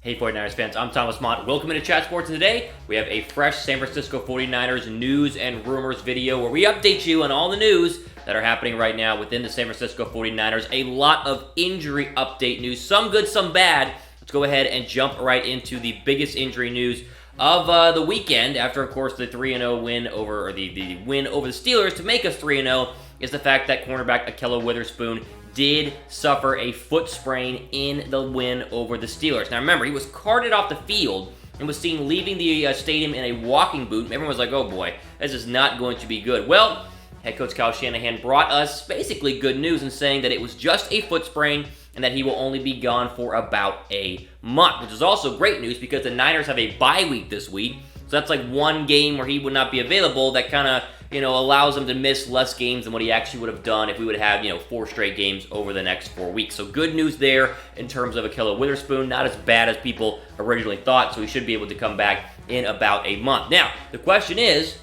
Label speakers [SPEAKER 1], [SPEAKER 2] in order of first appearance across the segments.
[SPEAKER 1] Hey 49ers fans, I'm Thomas Mott. Welcome into Chat Sports, and today we have a fresh San Francisco 49ers news and rumors video where we update you on all the news that are happening right now within the San Francisco 49ers. A lot of injury update news, some good, some bad. Let's go ahead and jump right into the biggest injury news of the weekend after, of course, the 3-0 win over, or the win over the Steelers to make us 3-0 is the fact that cornerback Ahkello Witherspoon did suffer a foot sprain in the win over the Steelers. Now remember, he was carted off the field and was seen leaving the stadium in a walking boot. Everyone was like, oh boy, this is not going to be good. Well, head coach Kyle Shanahan brought us basically good news in saying that it was just a foot sprain and that he will only be gone for about a month, which is also great news because the Niners have a bye week this week. So that's like one game where he would not be available. That kind of, allows him to miss less games than what he actually would have done if we would have had, 4 straight games over the next 4 weeks. So good news there in terms of Ahkello Witherspoon. Not as bad as people originally thought, so he should be able to come back in about a month. Now, the question is,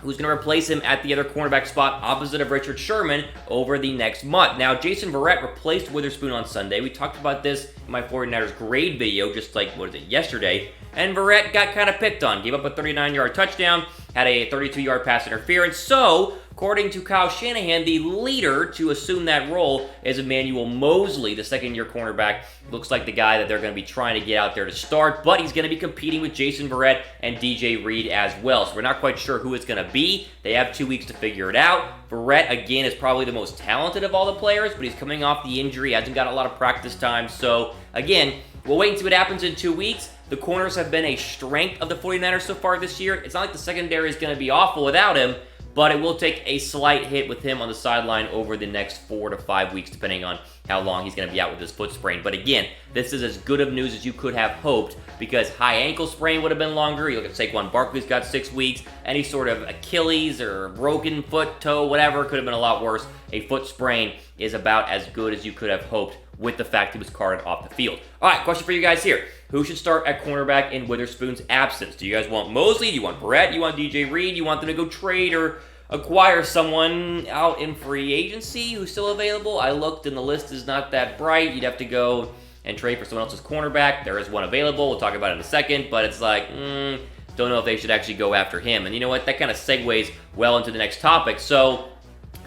[SPEAKER 1] who's going to replace him at the other cornerback spot opposite of Richard Sherman over the next month? Now, Jason Verrett replaced Witherspoon on Sunday. We talked about this in my 49ers grade video just like, yesterday. And Verrett got kind of picked on. Gave up a 39-yard touchdown, had a 32-yard pass interference. So, according to Kyle Shanahan, the leader to assume that role is Emmanuel Mosley, the second-year cornerback. Looks like the guy that they're going to be trying to get out there to start, but he's going to be competing with Jason Verrett and DJ Reed as well. So we're not quite sure who it's going to be. They have 2 weeks to figure it out. Verrett, again, is probably the most talented of all the players, but he's coming off the injury, hasn't got a lot of practice time. So, again, we'll wait and see what happens in 2 weeks. The corners have been a strength of the 49ers so far this year. It's not like the secondary is going to be awful without him, but it will take a slight hit with him on the sideline over the next 4 to 5 weeks, depending on how long he's going to be out with his foot sprain. But again, this is as good of news as you could have hoped, because high ankle sprain would have been longer. You look at Saquon Barkley's got 6 weeks. Any sort of Achilles or broken foot, toe, whatever, could have been a lot worse. A foot sprain is about as good as you could have hoped with the fact he was carted off the field. All right, question for you guys here. Who should start at cornerback in Witherspoon's absence? Do you guys want Mosley? Do you want Verrett? Do you want DJ Reed? Do you want them to go trade or acquire someone out in free agency who's still available? I looked and the list is not that bright. You'd have to go and trade for someone else's cornerback. There is one available. We'll talk about it in a second, but it's like, don't know if they should actually go after him. And you know what? That kind of segues well into the next topic. So,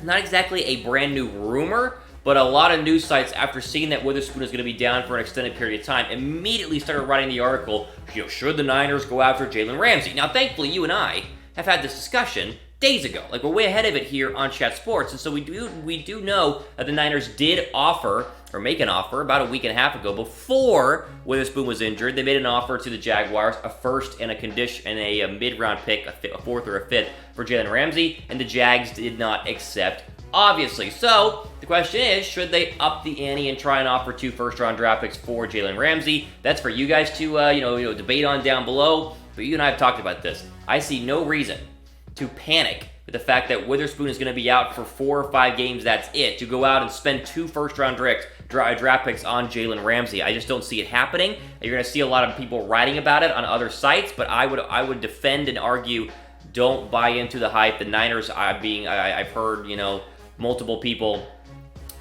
[SPEAKER 1] not exactly a brand new rumor, but a lot of news sites, after seeing that Witherspoon is going to be down for an extended period of time, immediately started writing the article, should the Niners go after Jalen Ramsey? Now, thankfully, you and I have had this discussion days ago. Like, we're way ahead of it here on Chat Sports, and so we do know that the Niners did offer, or make an offer, about a week and a half ago, before Witherspoon was injured. They made an offer to the Jaguars, a first and a mid-round pick, a fourth or a fifth, for Jalen Ramsey, and the Jags did not accept, obviously. So, the question is, should they up the ante and try and offer 2 first-round draft picks for Jalen Ramsey? That's for you guys to, debate on down below, but you and I have talked about this. I see no reason to panic with the fact that Witherspoon is going to be out for 4 or 5 games, that's it, to go out and spend 2 first-round draft picks on Jalen Ramsey. I just don't see it happening. You're going to see a lot of people writing about it on other sites, but I would defend and argue, don't buy into the hype. The Niners, I've heard, multiple people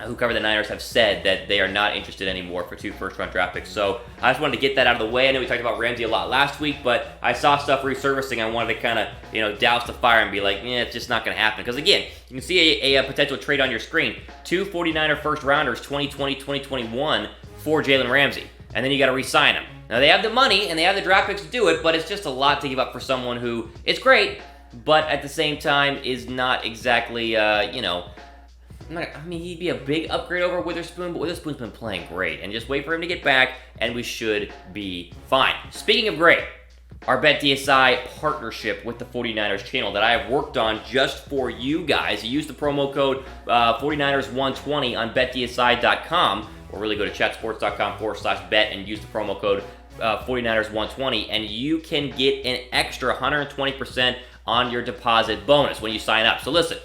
[SPEAKER 1] who cover the Niners have said that they are not interested anymore for 2 first-round draft picks. So I just wanted to get that out of the way. I know we talked about Ramsey a lot last week, but I saw stuff resurfacing. I wanted to kind of, douse the fire and be like, it's just not going to happen. Because again, you can see a potential trade on your screen. 2 49er first-rounders, 2020, 2021, for Jalen Ramsey. And then you got to re-sign him. Now, they have the money and they have the draft picks to do it, but it's just a lot to give up for someone who is great, but at the same time is not exactly, he'd be a big upgrade over Witherspoon, but Witherspoon's been playing great. And just wait for him to get back, and we should be fine. Speaking of great, our BetDSI partnership with the 49ers channel that I have worked on just for you guys. You use the promo code 49ers120 on betdsi.com, or really go to chatsports.com/bet and use the promo code 49ers120, and you can get an extra 120% on your deposit bonus when you sign up. So listen,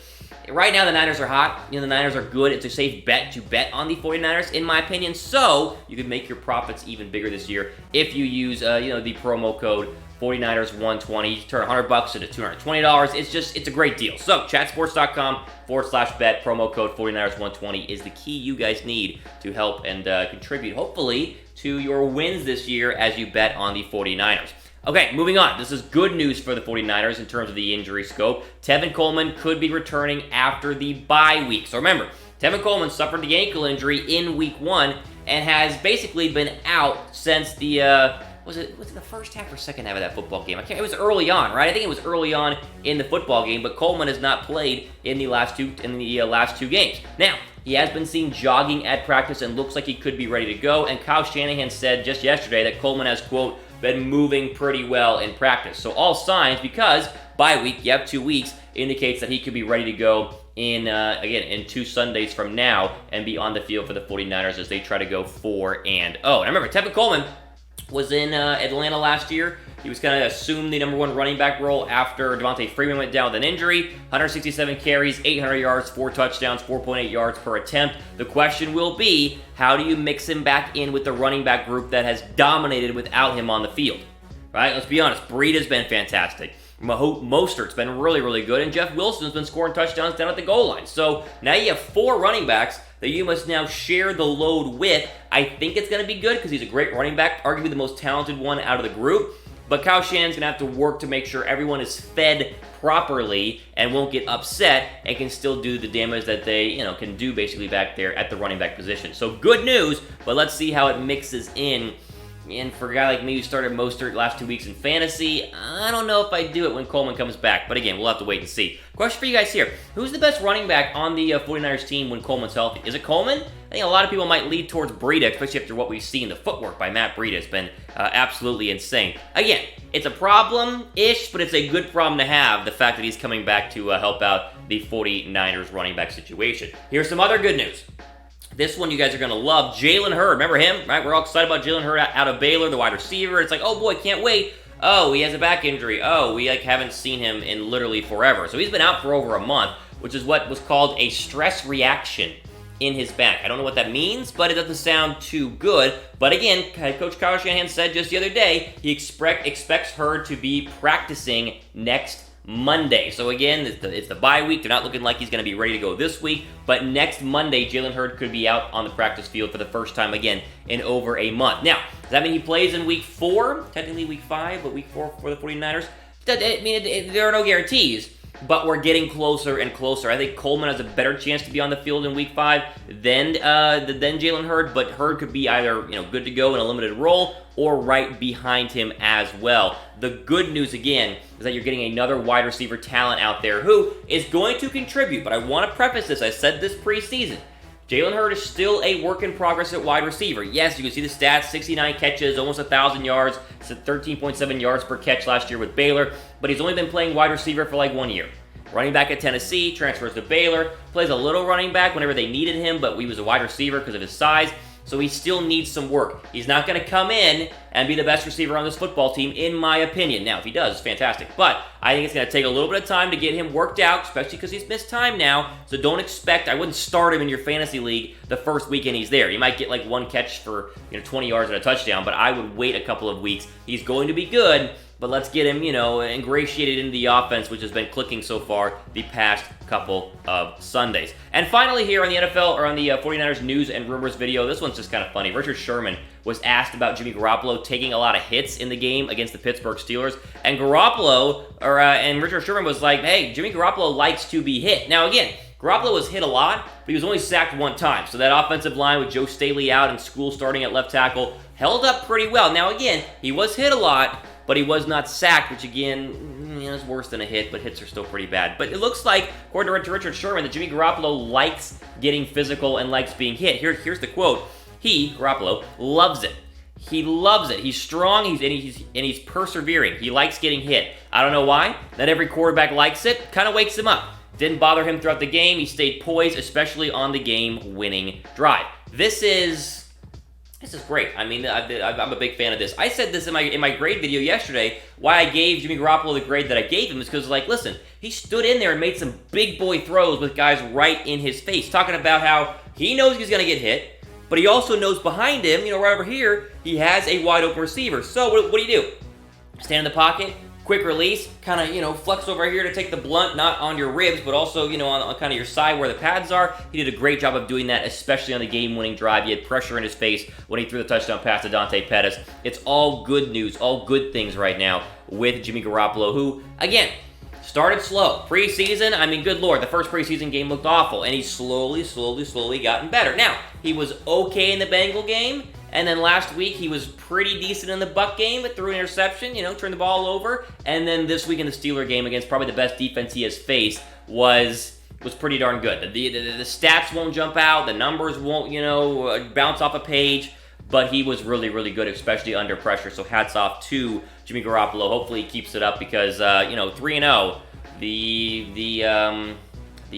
[SPEAKER 1] right now the Niners are hot. The Niners are good. It's a safe bet to bet on the 49ers, in my opinion. So you can make your profits even bigger this year if you use, the promo code 49ers120. You turn $100 into $220. It's a great deal. So chatsports.com/bet, promo code 49ers120 is the key you guys need to help and contribute, hopefully, to your wins this year as you bet on the 49ers. Okay, moving on. This is good news for the 49ers in terms of the injury scope. Tevin Coleman could be returning after the bye week. So remember, Tevin Coleman suffered the ankle injury in week 1 and has basically been out since the, was it the first half or second half of that football game? It was early on, right? I think it was early on in the football game, but Coleman has not played in the last two games. Now, he has been seen jogging at practice and looks like he could be ready to go, and Kyle Shanahan said just yesterday that Coleman has, quote, been moving pretty well in practice. So all signs, because bye week, you have 2 weeks, indicates that he could be ready to go in, again, in 2 Sundays from now and be on the field for the 49ers as they try to go 4-0. And remember, Tevin Coleman was in Atlanta last year. He was kind of assumed the number 1 running back role after Devontae Freeman went down with an injury. 167 carries, 800 yards, 4 touchdowns, 4.8 yards per attempt. The question will be, how do you mix him back in with the running back group that has dominated without him on the field? Right? Let's be honest. Breida's been fantastic. Mostert's been really, really good, and Jeff Wilson's been scoring touchdowns down at the goal line. So now you have 4 running backs that you must now share the load with. I think it's going to be good because he's a great running back, arguably the most talented one out of the group. But Kyle Shanahan's going to have to work to make sure everyone is fed properly and won't get upset and can still do the damage that they, can do basically back there at the running back position. So good news, but let's see how it mixes in. And for a guy like me who started Mostert last 2 weeks in fantasy, I don't know if I do it when Coleman comes back. But again, we'll have to wait and see. Question for you guys here. Who's the best running back on the 49ers team when Coleman's healthy? Is it Coleman? I think a lot of people might lead towards Breida, especially after what we've seen. The footwork by Matt Breida has been absolutely insane. Again, it's a problem-ish, but it's a good problem to have, the fact that he's coming back to help out the 49ers running back situation. Here's some other good news. This one you guys are going to love. Jalen Hurd. Remember him, right? We're all excited about Jalen Hurd out of Baylor, the wide receiver. It's like, oh boy, can't wait. Oh, he has a back injury. Oh, we haven't seen him in literally forever. So he's been out for over a month, which is what was called a stress reaction in his back. I don't know what that means, but it doesn't sound too good. But again, Coach Kyle Shanahan said just the other day, he expects Hurd to be practicing next Monday. So again, it's the bye week. They're not looking like he's going to be ready to go this week, but next Monday, Jalen Hurd could be out on the practice field for the first time again in over a month. Now, does that mean he plays in week 4? Technically week 5, but week 4 for the 49ers? There are no guarantees, but we're getting closer and closer. I think Coleman has a better chance to be on the field in week 5 than Jalen Hurd, but Hurd could be either good to go in a limited role or right behind him as well. The good news, again, is that you're getting another wide receiver talent out there who is going to contribute, but I want to preface this. I said this preseason. Jalen Hurd is still a work in progress at wide receiver. Yes, you can see the stats, 69 catches, almost 1,000 yards, 13.7 yards per catch last year with Baylor, but he's only been playing wide receiver for like 1 year. Running back at Tennessee, transfers to Baylor, plays a little running back whenever they needed him, but he was a wide receiver because of his size, so he still needs some work. He's not going to come in and be the best receiver on this football team, in my opinion. Now, if he does, it's fantastic, but I think it's going to take a little bit of time to get him worked out, especially because he's missed time now, so don't expect, I wouldn't start him in your fantasy league the first weekend he's there. He might get like 1 catch for 20 yards and a touchdown, but I would wait a couple of weeks. He's going to be good, but let's get him, ingratiated into the offense, which has been clicking so far the past couple of Sundays. And finally here on the NFL, or on the 49ers news and rumors video, this one's just kind of funny. Richard Sherman was asked about Jimmy Garoppolo taking a lot of hits in the game against the Pittsburgh Steelers, and Richard Sherman was like, hey, Jimmy Garoppolo likes to be hit. Now again, Garoppolo was hit a lot, but he was only sacked 1 time. So that offensive line with Joe Staley out and School starting at left tackle held up pretty well. Now again, he was hit a lot, but he was not sacked, which again, is worse than a hit, but hits are still pretty bad. But it looks like, according to Richard Sherman, that Jimmy Garoppolo likes getting physical and likes being hit. Here's the quote. He, Garoppolo, loves it. He loves it. He's strong, he's persevering. He likes getting hit. I don't know why. Not every quarterback likes it. Kind of wakes him up. Didn't bother him throughout the game. He stayed poised, especially on the game-winning drive. This is great. I mean, I'm a big fan of this. I said this in my grade video yesterday. Why I gave Jimmy Garoppolo the grade that I gave him is because, listen, he stood in there and made some big boy throws with guys right in his face, talking about how he knows he's going to get hit, but he also knows behind him, right over here, he has a wide open receiver. So what do you do? Stand in the pocket, quick release, kind of, flex over here to take the blunt, not on your ribs, but also, on kind of your side where the pads are. He did a great job of doing that, especially on the game-winning drive. He had pressure in his face when he threw the touchdown pass to Dante Pettis. It's all good news, all good things right now with Jimmy Garoppolo, who, again, started slow. Preseason, I mean, good Lord, the first preseason game looked awful, and he's slowly gotten better. Now, he was okay in the Bengal game, and then last week he was pretty decent in the Buck game, but threw an interception, turned the ball over, and then this week in the Steeler game against probably the best defense he has faced was pretty darn good. The stats won't jump out, the numbers won't, bounce off a page, but he was really good, especially under pressure. So hats off to Jimmy Garoppolo. Hopefully he keeps it up because 3-0, the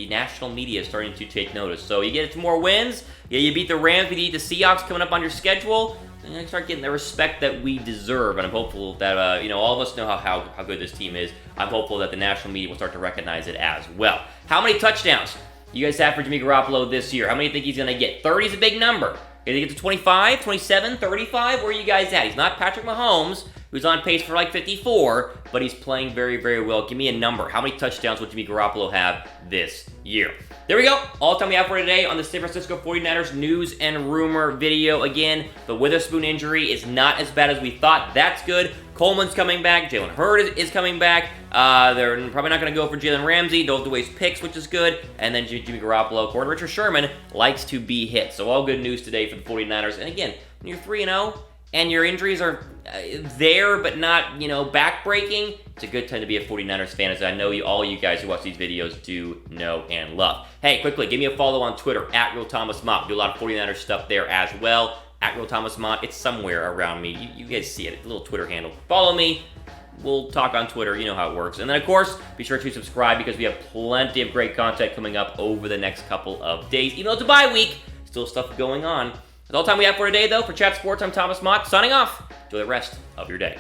[SPEAKER 1] national media is starting to take notice. So you get some more wins. Yeah, you beat the Rams, you beat the Seahawks coming up on your schedule. And you start getting the respect that we deserve. And I'm hopeful that all of us know how good this team is. I'm hopeful that the national media will start to recognize it as well. How many touchdowns you guys have for Jimmy Garoppolo this year? How many do you think he's going to get? 30 is a big number. Did he get to 25, 27, 35? Where are you guys at? He's not Patrick Mahomes, who's on pace for like 54, but he's playing very well. Give me a number. How many touchdowns will Jimmy Garoppolo have this year? There we go. All the time we have for today on the San Francisco 49ers news and rumor video. Again, the Witherspoon injury is not as bad as we thought. That's good. Coleman's coming back. Jalen Hurd is coming back. They're probably not going to go for Jalen Ramsey. Don't have to waste picks, which is good. And then Jimmy Garoppolo, according to Richard Sherman, likes to be hit. So all good news today for the 49ers. And again, when you're 3-0 and your injuries are there but not, back-breaking, it's a good time to be a 49ers fan, as I know all you guys who watch these videos do know and love. Hey, quickly, give me a follow on Twitter, @RealThomasMott. Do a lot of 49ers stuff there as well. @RealThomasMott. It's somewhere around me. You guys see it. A little Twitter handle. Follow me. We'll talk on Twitter. You know how it works. And then, of course, be sure to subscribe because we have plenty of great content coming up over the next couple of days. Even though it's a bye week, still stuff going on. That's all the time we have for today, though. For Chat Sports, I'm Thomas Mott, signing off. Enjoy the rest of your day.